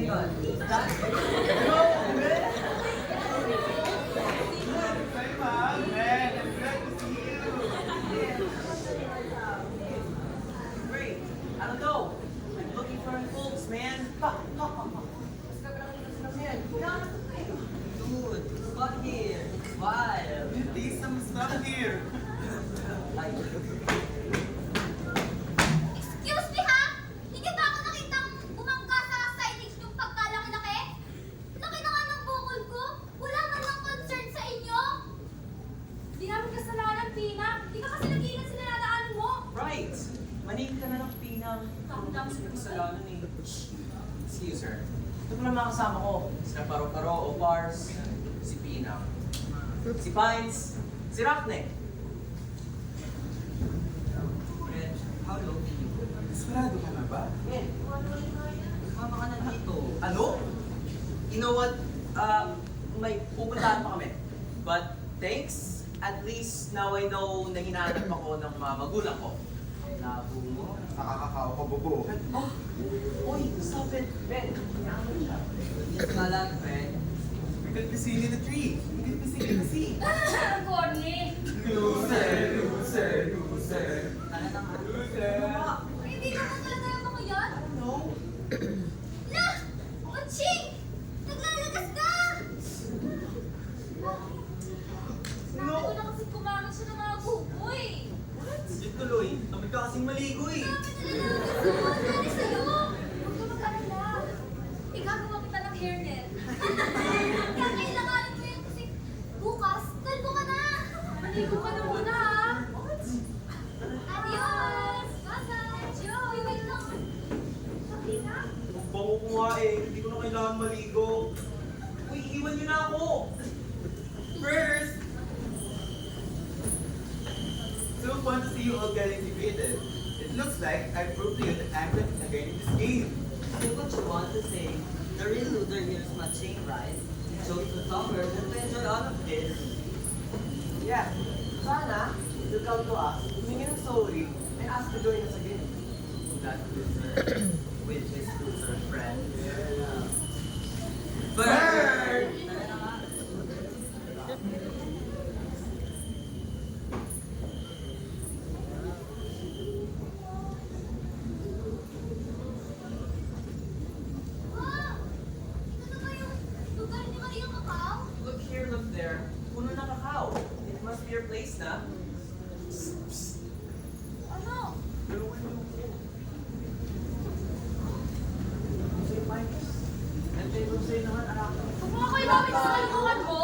my God. Hello, Ben! Hi, Ma'am. Ben, I'm glad to see you. Great. I don't know. I'm looking for my folks, man. Dude, it's fun here. It's wild. There's some stuff here. Like, Excuse me ha? Hindi ba ako nakitang umangka sa signage yung pagkalaki-laki? Laki na nga ng bukol ko. Wala man lang concern sa inyo. Hindi namin kasalanan, Pina. Hindi ka kasi nag-iingat sa naladaanan mo. right. Maningin ka na ng pinang. Tama-tama. Kasi kasalanan eh. Excuse her. Ito pala mga kasama ko. Sina Paro-Paro o Pars. Si Pinang. Si Pines. Si Rakne. Fred, how low do you go? Sigurado ka na ba? Eh, mama ka na dito. Ano? You know what? May pupuntahan pa kami. But thanks. At least now I know na hinahanap ako ng mga magulang ko. Labo mo. Nakakakaw ka, bobo. Oh! Uy! Stop it! Ben! Hinaan siya. Yes nga lang, Fred. We could be seen in the tree. We could be seen in the sea. Corny. Loser, loser, loser. Tara na nga. Loser. Hindi ka mo talaga yung mga yan? No! Na! Oching! Naglalagas ka! Sabi ko na kasi kumain siya ng mga buboy. Sige tuloy. Tamad ka kasing maligo eh. Sabi na lang ako sa'yo. Huwag ka mag-alala. Igagawa kita ng hairnet. Kakailanganin mo yun kasi bukas, kalbo ka na. Maligo ka na muna ha. Adios! Bye-bye! Joey, wait lang. Sabi na. Bango ko nga eh. Hindi ko na kailangan maligo. Uy, iwan niyo na ako! First, so fun to see you all getting defeated. It looks like I proved to you that I'm the again in this game. Say what you want to say. The real loser here is Machine, right? So if you suffer, then we enjoy all of this. Yeah. Sana, you'll come to us, humingi ng sorry, and ask to join us again. That loser, with his loser friend. Bird! Tara na nga. Wow! Ito na ba yung lugar ni Maria Macau? Look here, look there. Puno na kakao. It must be your place na. Ano? Tulungan niyo ako. Say, Pines. Antay ko sa'yo naman, anak. Huwag mo ako ilapit sa kalungan mo.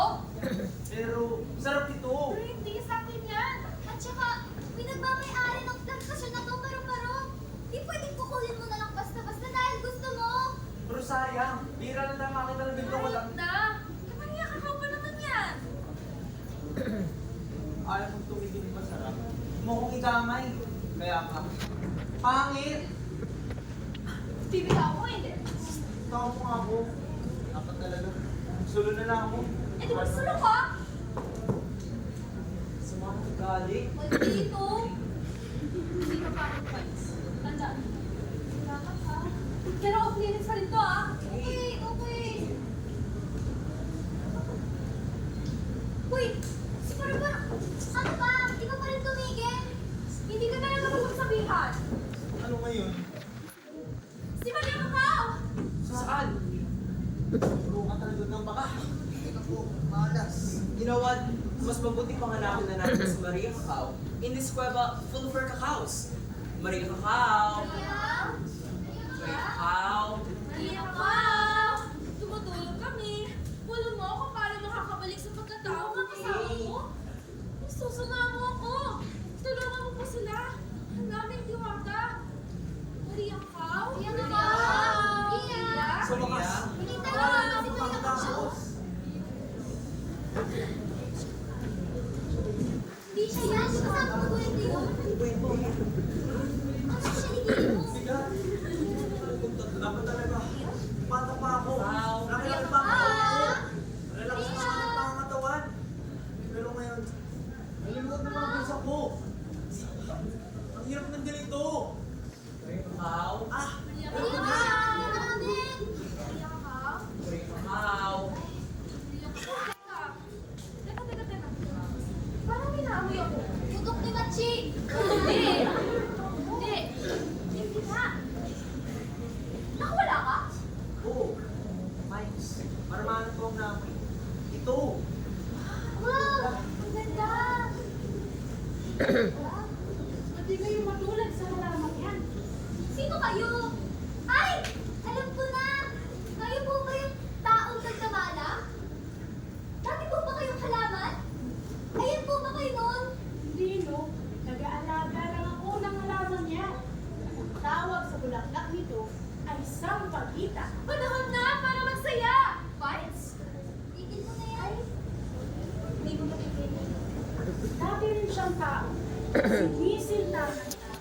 Pero, sarap ito. Pero hindi sa akin yan. At saka, pinagmamayari ng plantasyon na to, pero di pwedeng kukunin mo na lang basta-basta dahil gusto mo. Pero sayang, bira lang tayo makita ng ganito ko lang. Na! Naman niya, kakao pa naman yan. Alam kong tumigil ba sarap? Mo kong ikamay. Kaya ka. Pangit! Bibigyan ako, hindi. Tawag mo nga ako. Dapat talaga. Sulo na lang ako. Eh, di ba sulo ka? Sa mga galing. Wala dito. Hindi ka pa ako twice. Tandaan. Wala ka ha. Pero off limits pa rin to ah. Okay, okay. Wait! Si Parabara! Ano ba? Hindi ka pa rin tumigil? Hindi ka talaga magsabihan. Ano ngayon? Si Maria Macau! Saan? Puro ka talaga ng baka. Hindi ka po, malas. You know what? Mas mabuting panganakon na natin si Maria Cacao in this cueva full of her cacaos. Maria Cacao! Maria? Maria Cacao! Maria Macau! Tumutulog kami. Wala mo ako para makakabalik sa pagkatao ng kasama mo. Susuma mo ako. Tulungan mo po sila. Ang daming diwata. Maria Macau? Maria Macau! Maria! Sa wakas, Hinintay wala ko na kasi akong Maria Macau. pangtapos. Di siya yan. Di kasama ko duwende yun. Ano siya ligil mo? Siga. Dapat talaga. Bata pa ako. Wow. Nakilala pa ako. Malalakas pa sa aking pangangatawan. Pero ngayon, nalimutan na mga bulsa ko. Ang hirap ng ganito. Cacao? Ah! Maria Macau! Maria Macau din! Maria Para maano po na ito. Wow! Ang ganda! Pati kayo matulad sa halaman yan. Sino kayo? Ay! Alam ko na! Kayo po ba yung taong nagkamala? Dati po ba kayong halaman? Ayan po ba kayo noon? Hindi, no? Nag-aalaga lang ako ng halaman niya. Ang tawag sa bulaklak nito ay sampagita. Panahon na para magsaya! Fights? Tigil mo na yan. Hindi mo matigil. Dati rin siyang tao. Sinisinta ng tao.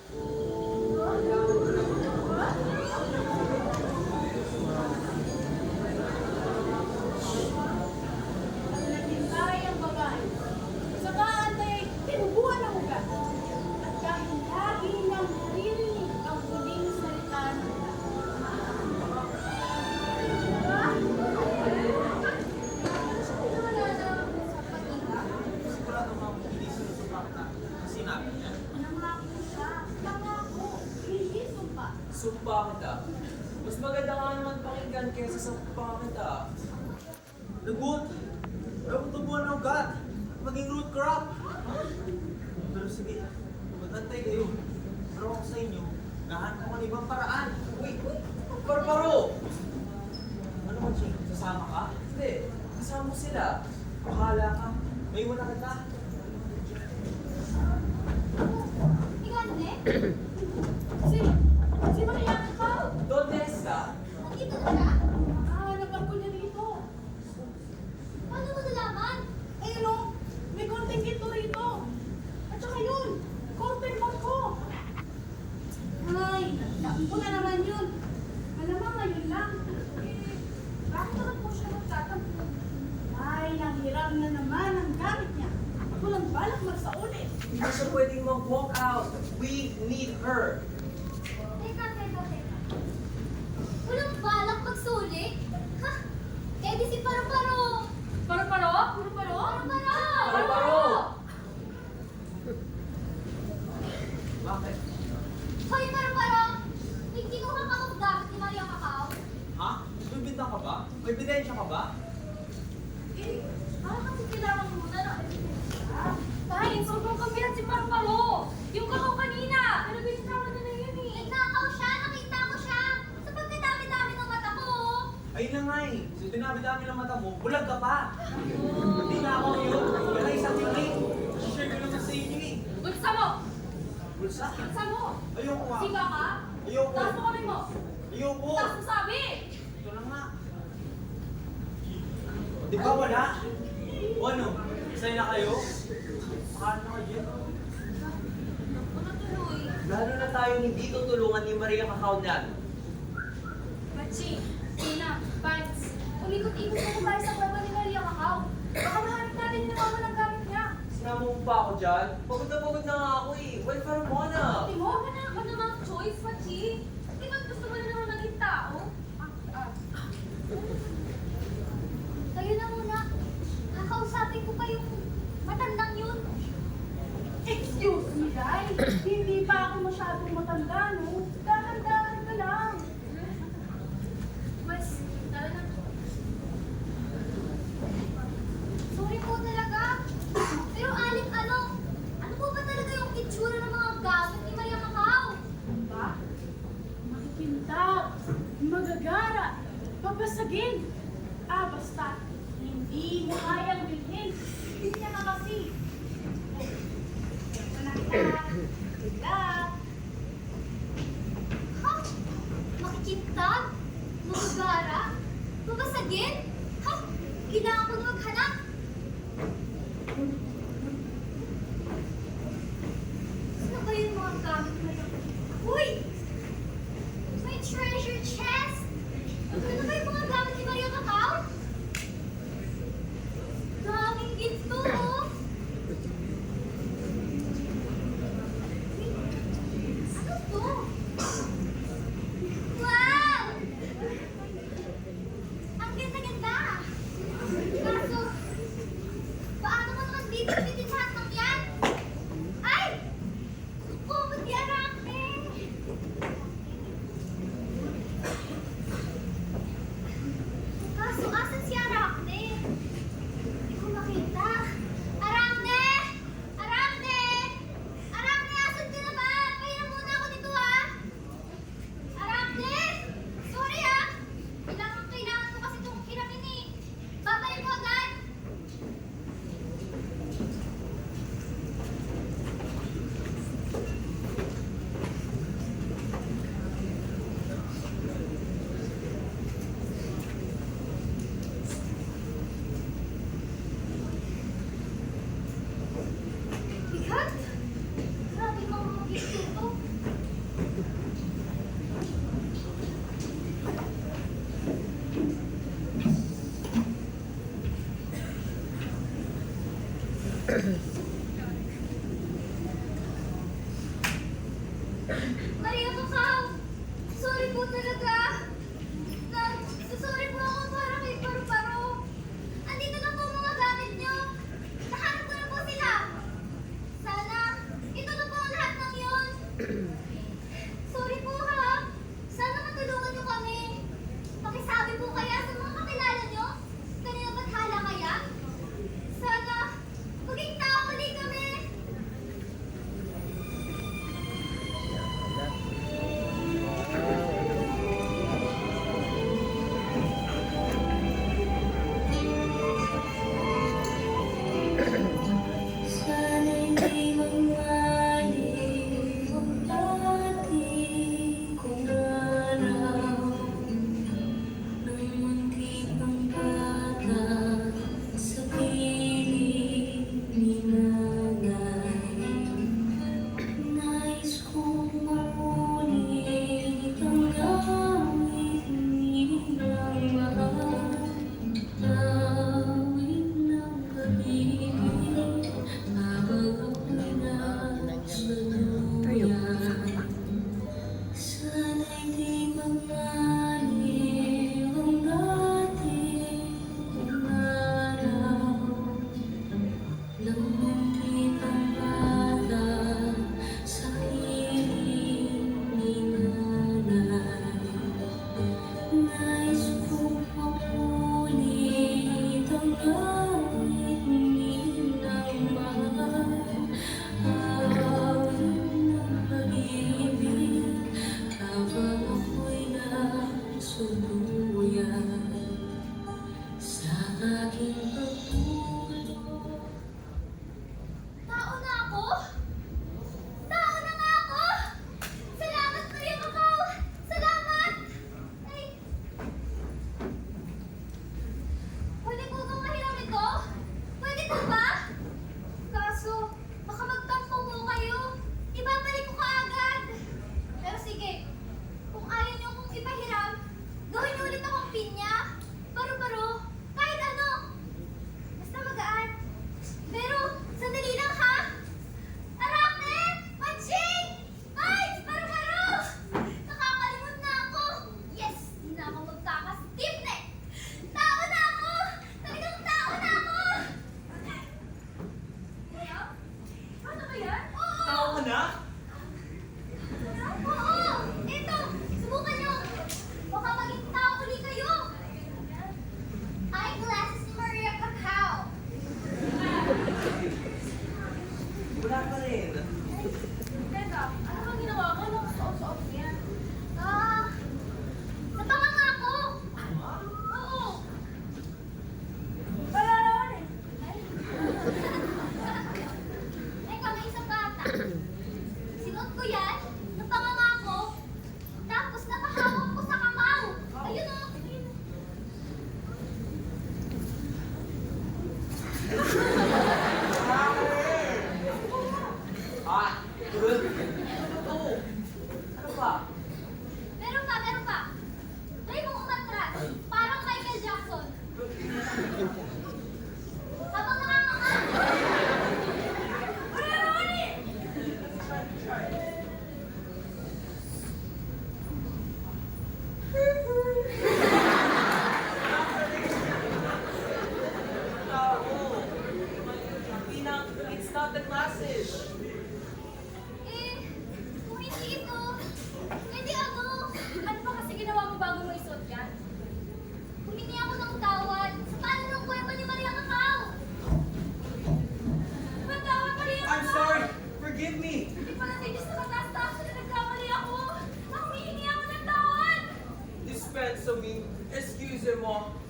At naghintay ang babae. Sa kaantay ay tinubuan ng ugat. At dahil lagi niyang naririnig ang huling salita ng Sigurado mga hindi sinusupakta. Sinabi niya. Nangako siya. Nangako. Hindi sumpa. Sumpa kita. Mas maganda nga naman pakinggan kaysa sumpa kita. Lagot! Ayaw ko tubuan ng ugat. Maging root crop. Pero sige, magantay kayo. Pero ako sa inyo, nahanap ko ng ibang paraan. Uy! Barbaro! Ano mo, Ching? Sasama ka? Hindi. Kasama mo sila. Bahala ka. May wala kita. Ikaw, ne? Si Maria Pao. Donde está? Nandito na siya? Napan ko niya dito. Paano mo nalaman? Ayun o, may konting kito rito. At saka yun, konting ko. Ay, naku na naman yun. Malamang ngayon lang. Bakit naman po siya magtatampo? Ay, nanghiram na naman ang gamit niya. At walang balak magsauli. Hindi siya pwedeng mag-walk out. We need her. Teka. Walang balak magsulit? Ha? Eh di si Paro-Paro. Paro-Paro? Paro-Paro? Paro-Paro! Barbaro! Bakit? Hoy, Paro-Paro! Hindi ko makakapaggamit ni Maria Kakao. Ha? May binta ka ba? May ebidensya ka ba? Eh, parang kasi kailangan muna na Dahil sobrang kabihan si Paro-Paro! Yung kakao kanina! Pero binisama na yun eh. Nagnakaw siya! Nakita ko siya! Sa pagkadami-dami ng mata ko! Ayun na nga eh. So, dinabi-dami ng mata mo, bulag ka pa. Hindi na ako yun. Yan ay isang tingin. Share ko naman sa inyo eh. Bulsa mo! Bulsa? Bulsa mo! Ayoko nga. Siga ka? Ayoko. Taas mo kami mo! Ayoko. Taas mo sabi! Ito na nga. Di ba wala? O ano? Isay na kayo? Makahan na kayo. Ano tuloy? Lalo na tayong hindi tutulungan ni Maria Kakao niyan. Bachi, Tina, Vance, umikot-ikot ako tayo sa kuweba ni Maria Kakao. Baka mahanap natin yung nawawa ng gamit niya. Sinama mo pa ako dyan? Pagod na nga ako eh. Well, parang mo na. Timo, wala ka namang choice, Bachi. Di ba gusto mo na naman maging tao? Kayo na muna. Kakausapin ko pa yung matandang yun. Excuse me, guys. Hindi pa ako masyadong matanda, no? Dahan-dahan ka lang. Mas, tara na. Sorry po talaga. Pero Alip, ano po ba talaga yung itsura ng mga gamit ni Maria Kakao? Ba? Makikintab, magagara, papasagin. Basta, hindi mo kayang bilhin. Hindi niya na kasi. Ha? Makikintag? Magagara? Babasagin? Ha? Kailangan ko na maghanap? Sino ba yung mga gamit mo yun? Uy! May treasure chest! Ano ba yung mga gamit ni Maria Kakao? Daming ginto, oh!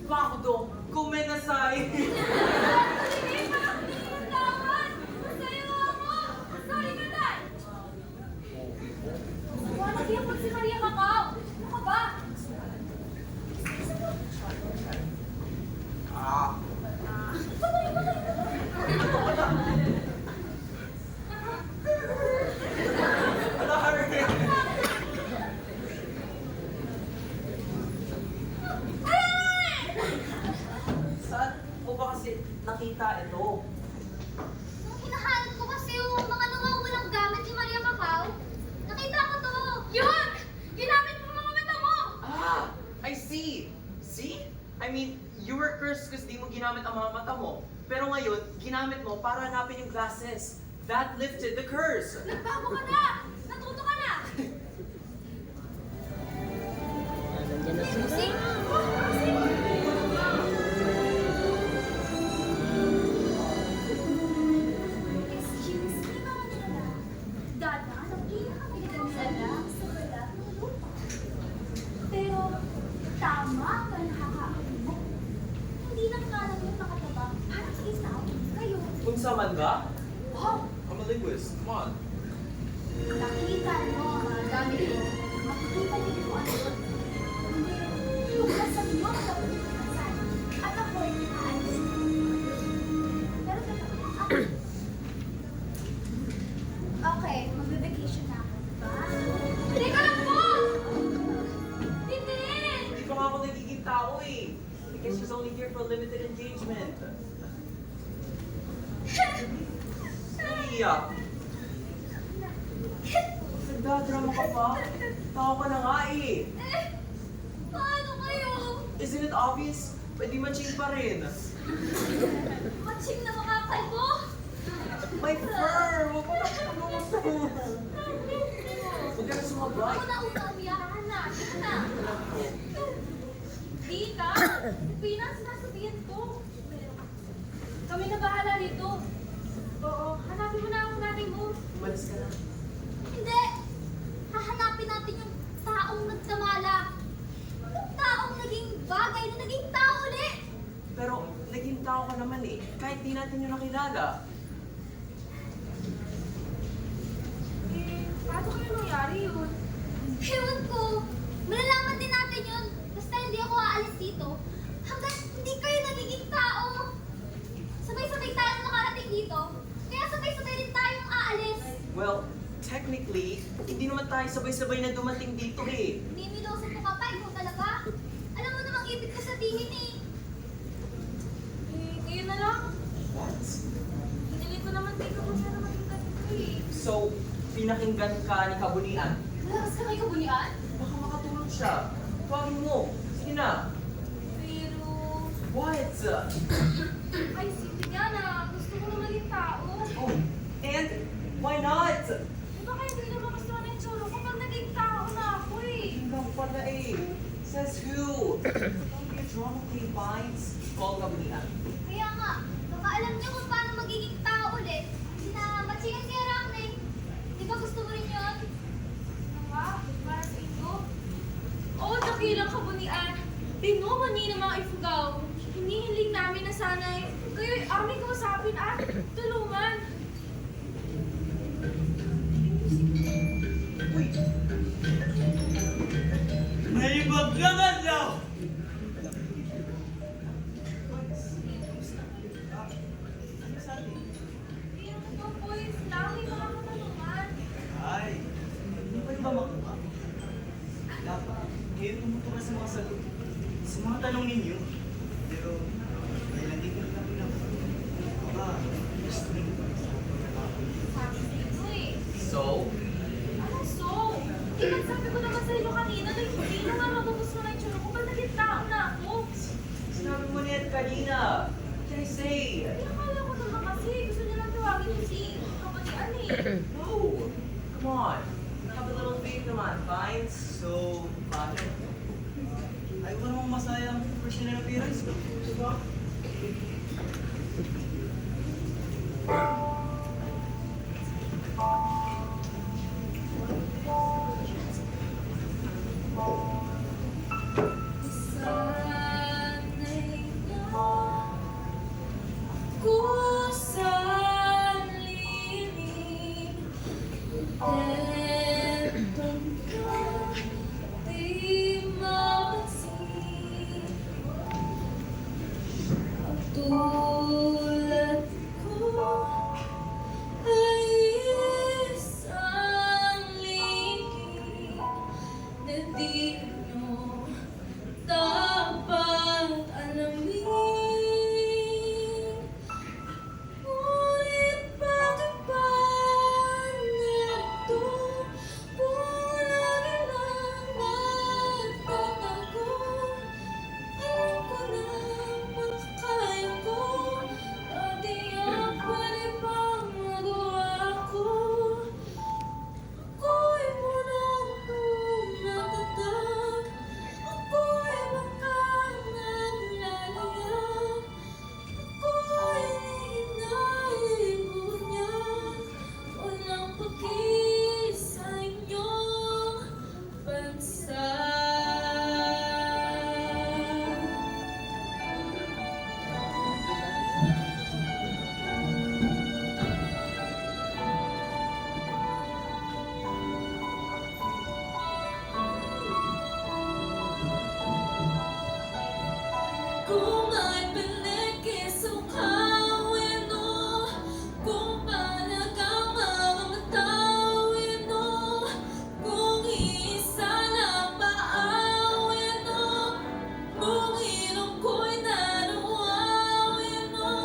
Bakdo, kumenasay. Hindi pa! Tawad! Masayo ako! Sorry ka, Day! Wala kiyapon si Maria Macau! Ano ka ba? Saan mo ba kasi nakita ito? Nung hinahanap ko kasi yung mga nawawalang gamit ni Maria Macau, nakita ko to. Yun! Ginamit mo mga mata mo! Ah! I see! See? I mean, you were cursed kasi di mo ginamit ang mga mata mo. Pero ngayon, ginamit mo para hanapin yung glasses. That lifted the curse. Nagbago ka na! Natuto ka na! See? Excuse me, mga nila. Dada, nagkita kami ng sala sa wala ng lupa. Pero, tama ka nakakaano. Hindi lang nga lang yung nakataba para sa isaw. Kayo, Kung sa man ka? oh, I'm a linguist. Come on. Nakita mo ang mga gamit mo. Makikita niyo kung ano yun. Hindi, tuklasan niyo ang kapatid. At ako'y aalis. Pero teka, okay, magbe-vacation na ako. Bye! teka lang po! Hindi! Hindi pa nga ako nagiging tao eh. Because she's only here for limited engagement. Iyak. Nagdadrama ka pa? Tao ka na nga eh. Paano kayo? Isn't it obvious? Pwede matching pa rin. Matching na mga kalbo! My fur! Huwag mo na tulungan. Huwag ka na sumabay. Ako na una umiyak. Na, na. Dita, Pina, sinasabihan ko. Kami na bahala rito. Oo, hanapin mo na ang nanay mo. Umalis ka na. Hindi! Hahanapin natin yung taong nagtamala. Yung taong naging bagay na naging tao ulit. Pero naging tao ka naman eh. Kahit di natin yung nakilala. Eh, paano kaya nangyari yun? Ewan ko. Malalaman din natin yun. Basta hindi ako aalis dito. Hanggang hindi kayo nagiging tao. Sabay-sabay tayong nakarating dito. Kaya sabay-sabay rin tayong aalis. Well, technically, hindi naman tayo sabay-sabay na dumating dito eh. Nimiloso ko ka pa, ikaw talaga. Alam mo namang ibig ko sabihin eh. Eh, kayo na lang. What? Pinili ko naman kayo kung siya naman yung ganito eh. So, pinakinggan ka ni Kabunian? Malakas ka kay kabunian? Baka makatulong siya. Tawagin mo. Sige na. Pero... What? Ay, sige nga na. Gusto ko na maging tao. Oh, and why not? Di ba kayo hindi naman gusto na yung tsura ko pag naging tao na ako eh? Tingnan pala eh. Says who? Don't be a drama queen, Vines. Call Kabunian. Kaya nga, baka alam niyo kung paano magiging tao ulit. Sina Matchingan kay Ramney. Di ba gusto mo rin yun? Ano nga? Para sa inyo? Oo, dakilang kabunian. Tinumani ng mga ifugaw. Hinihiling namin na sana'y kayo'y aming kausapin at tulungan. Uy! May baglagan daw! Pero ito po yung lagi mga katanungan. Ay, hindi pa rin ba makuha? Dapat, kayo tumuto ka sa mga sagot. Sa mga tanong ninyo. Pero, dahil hindi ko na pinapag. Aba, gusto rin ko sa Sabi sa inyo eh. So? Ano so? Eh, sabi ko naman sa inyo kanina na hindi na nga magugustuhan na yung tsura ko pag naging tao na ako. Sinabi mo niyan kanina. What can I say? Pinakala ko naman kasi gusto niya lang tawagin yung si kabunian eh. No! Come on. Have a little faith naman, Vines. So, bakit? Ayaw ko namang masayang personal appearance ko. Diba? Sana Sulat ko ay isang lihim na di nyo dapat alamin. Ngunit bakit ba narito kung lagi lang nagtatago? Alam ko na makakaya ko, dati ang pwede pang magawa ko. Ako'y munang tumatatag, ako'y baka naglalayag, ako'y hinahibunyan, walang paki sa inyong bansa. Kung may pinagkisukawin mo, kung panagang mamamatawin mo, kung iisa lang paawin mo, kung ilong ko'y naluwawin mo,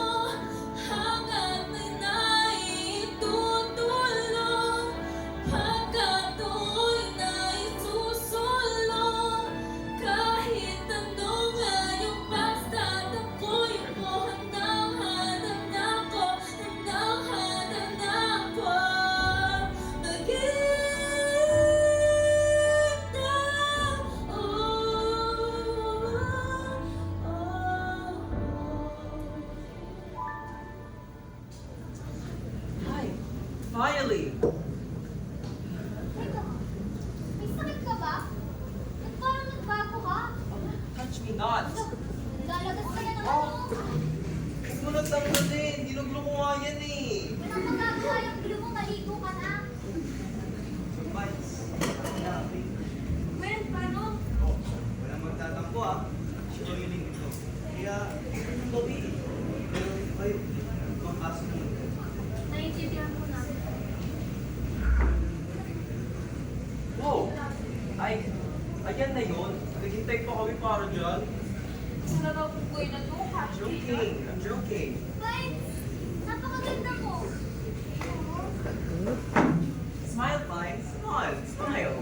hanggat may naitutulong, hanggat ako'y naisusulong, kahit anong ayong basta't ako'y mo, handang-handang ako, handang-handang ako maghintay. Hi! Finally! Teka, may sakit ka ba? At parang nagbago ka? Touch me not! Nagalagas ka na ng Oh. ano? Huwag mo nang tanggalin! Ginuglo ko nga yan eh! Walang magagawa yung gulo mo, maligo ka na. Surprise. Well, paano? Oh, walang magtatampo ah. Siya yung link ito. Kaya, yung gabi. Pero kayo, mapasok mo. Naiintindihan ko na. Wow! Ay, ayan na yun. Naghintay pa kami para dyan. Wala ba bugoy na to? Joking! I'm joking. Vines, napakaganda mo. Smile, Vines. Come on, smile.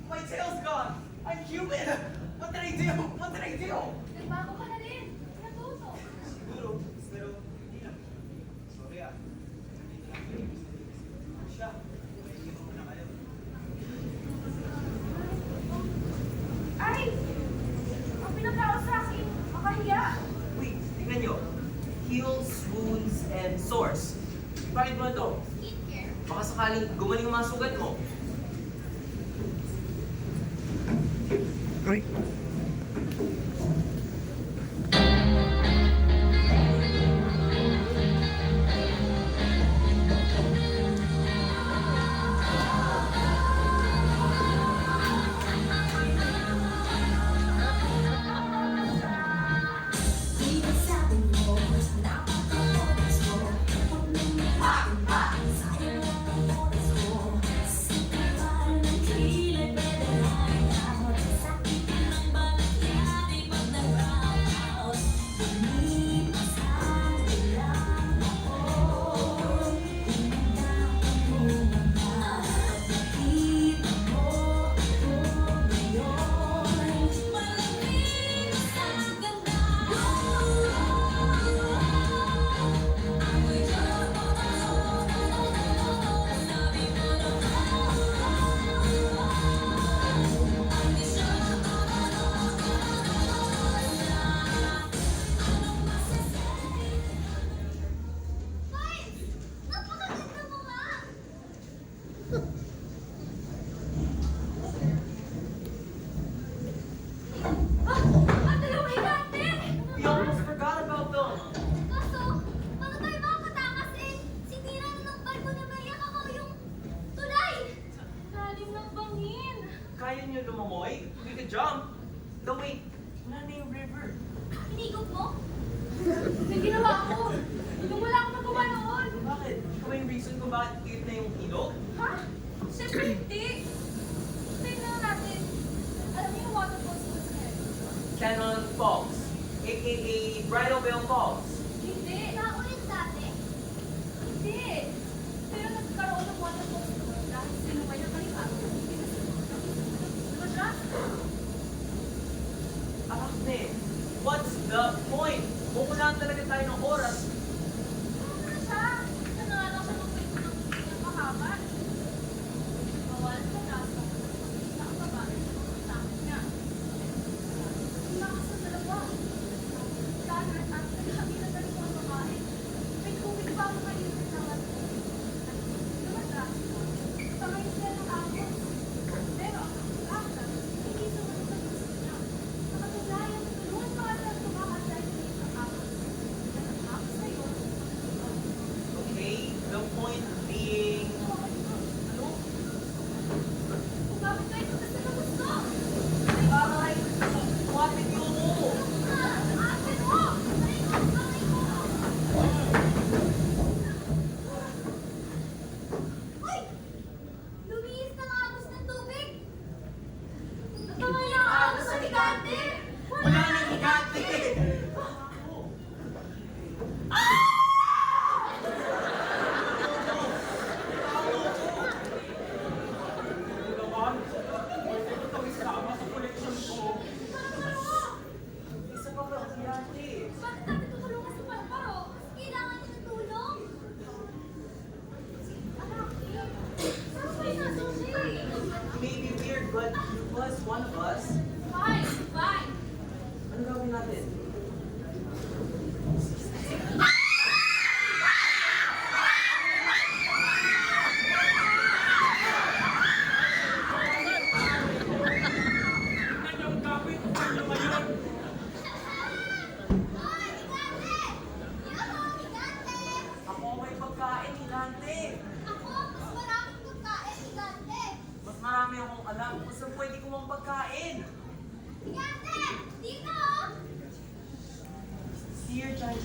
My tail's gone! I'm human! What did I do? What did I do? Nagbago ka na rin. Natuto. Siguro, pero hindi na. Sorry ah. Nandito lang kayo. Siya, mahihingi mo na kayo. Ay! Ang pinagkao sa akin, makahiya. Wait, tingnan nyo. Heals, wounds, and sores. Bakit mo ito? Skincare. Baka sakaling gumaling ang mga sugat mo. Sayang ang oras ko, sa kapal ng kilay, pwede kayong nagbangin. Kaya niyo lumamoy? We could jump. No, wait. Wala na yung river. Inigot mo? May ginawa ko. Nung wala akong magawa noon. Bakit? Ikaw ba yung reason kung bakit tiit na yung ilog? Ha? Siyempre hindi. Tingnan natin. Alam niyo yung waterfalls ko sa Cannon Falls, aka Bridal Veil Falls. Hindi. Naulit dati? Hindi. Pero nagkaroon ng waterfalls doon dahil sinumay ng kalipat. Diba siya? Akne, what's the point? Pupulaan talaga tayo ng oras. Ano na siya? Nangalang siya ng kwento ng mahaba. Bawal sa laso. Sa ang babae sa akin niya. Hindi na sa dalawa. Lahat at kami na dalawa ang babae. May tubig pa ako kayo sa tawad ko. Lumatras ko. Pangayos niya ng ahos. Pero ang ahas, hindi sumunod sa gusto niya. Sa katunayan, tulungan pa ata tumakas dahil sa ahos. Ang ahos na yun, Okay, the point being... Ano? kung bakit kayo kasi na gusto. Aray! Kumapit yung mo! Akin mo! Aray ko! Uy! Lumiis na nga agos ng tubig! Tama yung agos sa higante! Wala nang higante! Isa pa ba ang higante? Bakit natin tutulungan sa paru-paro? Kailangan niya ng tulong! Anak, saan ba yung nasusi? It may be weird, but you was one of us. Fine, fine. Ano gawin natin? Hoy! Higante! Yo! Higante! Ako may pagkain, higante! Ako, mas maraming pagkain, higante! Mas marami akong alam kung saan pwede kumang pagkain. Higante! Dito! Oh. See your giant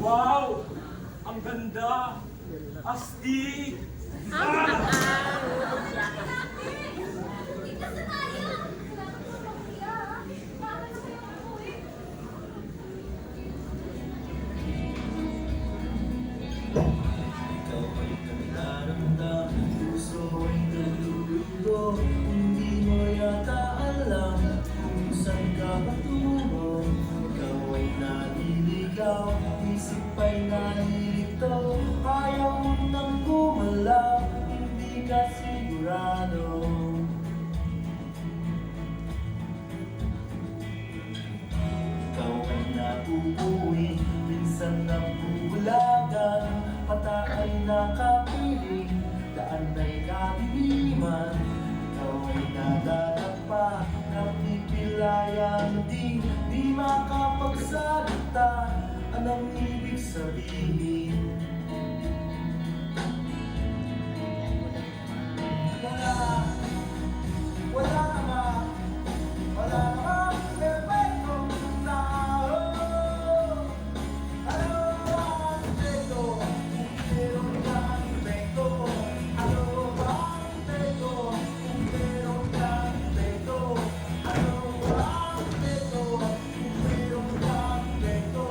Wow! Ang ganda! Astig! Dito sa tayo! Salamat po, Maria. Paano na kayo umuwi? Ikaw ay nagdaramdam, puso ay nalulunggo. Hindi mo yata alam kung saan ka patungo. Ikaw ay naliligaw, isip ay nalilito. Ayaw mo nang gumalaw, hindi ka sigurado. Ikaw ay natutuwi, minsan nabubulagan, mata ay nakapiling, daan ay kadiliman. Ikaw ay nadadapa, napipilayan din, di makapagsalita, anong ibig sabihin? Wala naman, wala naman, perfectong tao. Ano ang perfecto? Kung meron kang perfecto. Ano ang perfecto? Kung meron kang perfecto. Ano ang perfecto? Kung meron kang perfecto.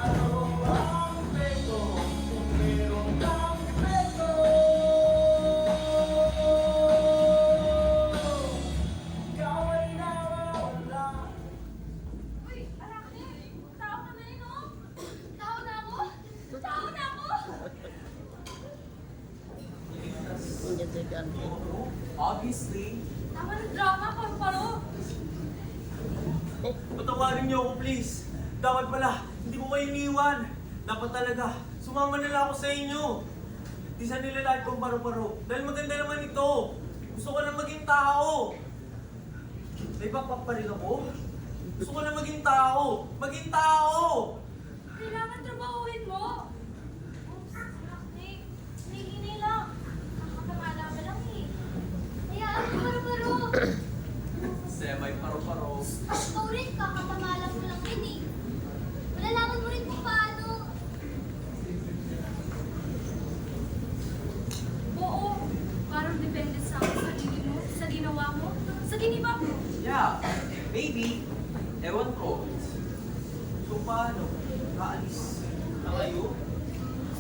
Ano ang perfecto? Kung meron kang perfecto. Ikaw ay nawawala. Uy, anak, tao ka na rin, oh. Tao na ako. Tao na ako. Obviously, Tama ng drama, paru-paro. Patawarin niyo ako, please. Dapat pala, hindi ko kayo iniwan. Dapat talaga, sumama na lang ako sa inyo. Di sa nilalait kong paro-paro. Dahil maganda naman ito. Gusto ko na maging tao. May backpack pa rin ako. Gusto ko na maging tao. Maging tao! Kailangan trabahuin mo. Oops, anak, Yeah, maybe. Ewan ko. So paano? Kaalis na kayo?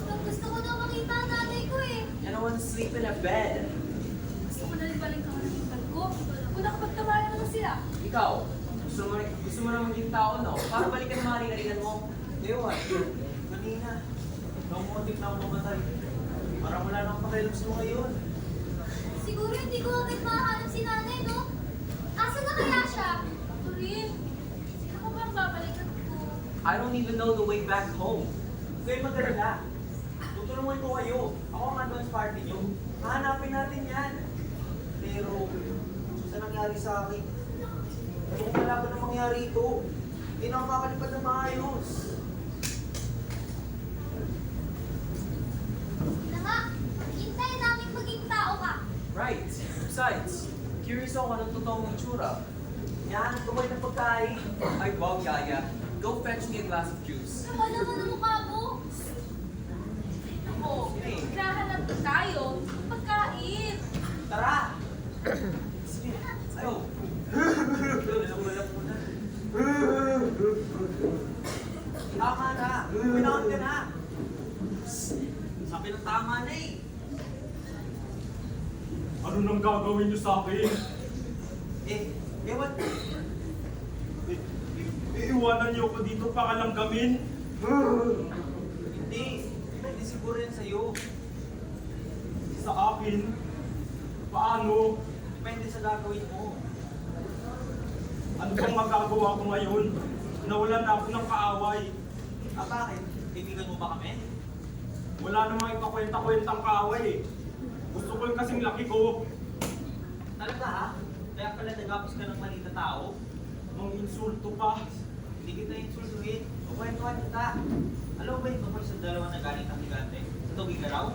Gusto ko daw makita ang nanay ko eh. And I want to sleep in a bed. Gusto ko na rin balik ako ng hintag ko. Kung nakapagtabayan na sila. Ikaw, gusto mo na maging tao, no? Para balikan ang mga rinarinan mo. Ewan, kanina. Nakumuntik na ako mamatay. Parang wala nang pakialam sa mga yun. Siguro hindi ko agad mahanap si nanay, no? Asa na kaya siya? Ako rin. Sino ko ba ang babalikan ko? I don't even know the way back home. Kayo mag-alala. Tutulungan ko kayo. Ako ang advance party nyo. Hahanapin natin yan. Pero, sa nangyari sa akin, hindi ko malaban ang mangyari ito. Hindi na ako kakalipad ng maayos. Na nga, hintayin namin maging tao ka. Right. Besides, curious ako anong totoong itsura. Yan, tumoy ng pagkain. Ay, wow, Yaya. Go fetch me a glass of juice. Kapal naman ang mukha mo. Ako, hinahanap na tayo. Pagkain. Tara! Sige, let's go. Alam mo na. Tama na. Pinakot ka na. Sabi ng tama na eh. Ano nang gagawin niyo sa akin? Ewan. Iiwanan niyo ako dito pakalanggamin? Hindi. Hindi siguro yan sa'yo. Sa akin? Paano? Depende sa gagawin mo. Ano bang magagawa ko ngayon? Nawalan na ako ng kaaway. Bakit? Kaibigan mo ba kami? Wala namang ikakwenta-kwentang kaaway eh. Gusto ko yung kasing laki ko. Talaga ha? Kaya pala nagapos ka ng mali na tao? Mang insulto pa. Hindi kita insultuhin. Kukwentuhan kita. Alam mo ba yung tungkol sa dalawa na galing ng higante? Sa tubig na raw?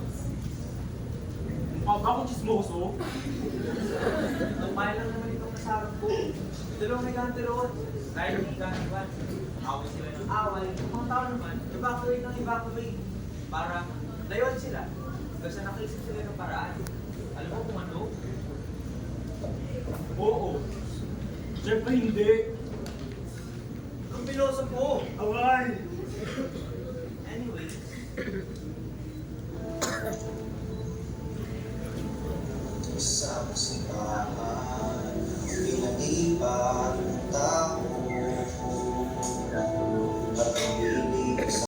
Mukha ba akong chismoso? Tumayo lang naman itong kasarap ko. Dalawang higante roon. Dahil ng higante ba? Away sila ng away. Yung mga tao naman, evacuate ng evacuate. Para dayon sila. Kasi nakisip sila ng paraan. Alam mo kung ano? Oo. Siyempre hindi. Ang piloso ko! Away! Anyway, Sa simbahan, pinag-iba